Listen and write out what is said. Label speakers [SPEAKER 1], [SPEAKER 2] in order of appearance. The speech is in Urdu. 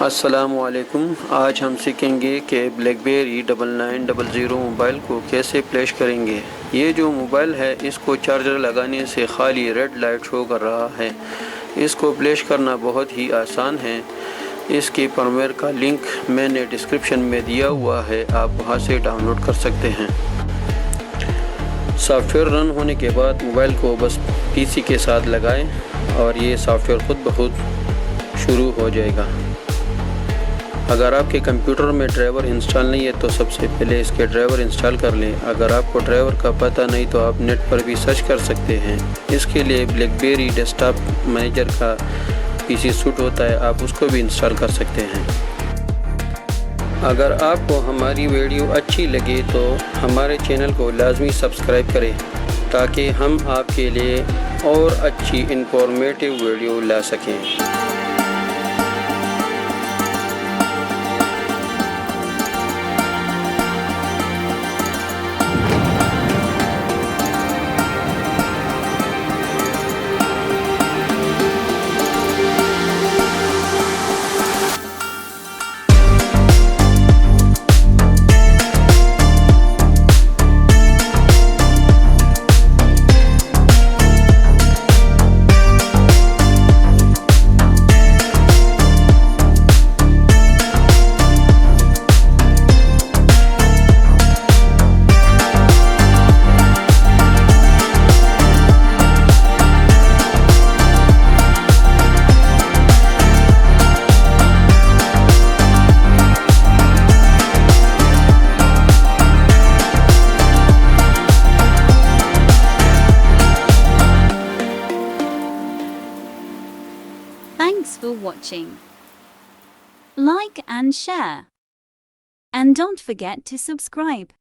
[SPEAKER 1] السلام علیکم۔ آج ہم سیکھیں گے کہ بلیک بیری 9900 موبائل کو کیسے فلیش کریں گے۔ یہ جو موبائل ہے اس کو چارجر لگانے سے خالی ریڈ لائٹ شو کر رہا ہے۔ اس کو فلیش کرنا بہت ہی آسان ہے۔ اس کی فرمویئر کا لنک میں نے ڈسکرپشن میں دیا ہوا ہے، آپ وہاں سے ڈاؤن لوڈ کر سکتے ہیں۔ سافٹ ویئر رن ہونے کے بعد موبائل کو بس پی سی کے ساتھ لگائیں اور یہ سافٹ ویئر خود بخود شروع ہو جائے گا۔ اگر آپ کے کمپیوٹر میں ڈرائیور انسٹال نہیں ہے تو سب سے پہلے اس کے ڈرائیور انسٹال کر لیں۔ اگر آپ کو ڈرائیور کا پتہ نہیں تو آپ نیٹ پر بھی سرچ کر سکتے ہیں۔ اس کے لیے بلیک بیری ڈیسک ٹاپ مینیجر کا پی سی سوٹ ہوتا ہے، آپ اس کو بھی انسٹال کر سکتے ہیں۔ اگر آپ کو ہماری ویڈیو اچھی لگے تو ہمارے چینل کو لازمی سبسکرائب کریں تاکہ ہم آپ کے لیے اور اچھی انفارمیٹیو ویڈیو لا سکیں۔
[SPEAKER 2] Thanks for watching. Like and share. And don't forget to subscribe.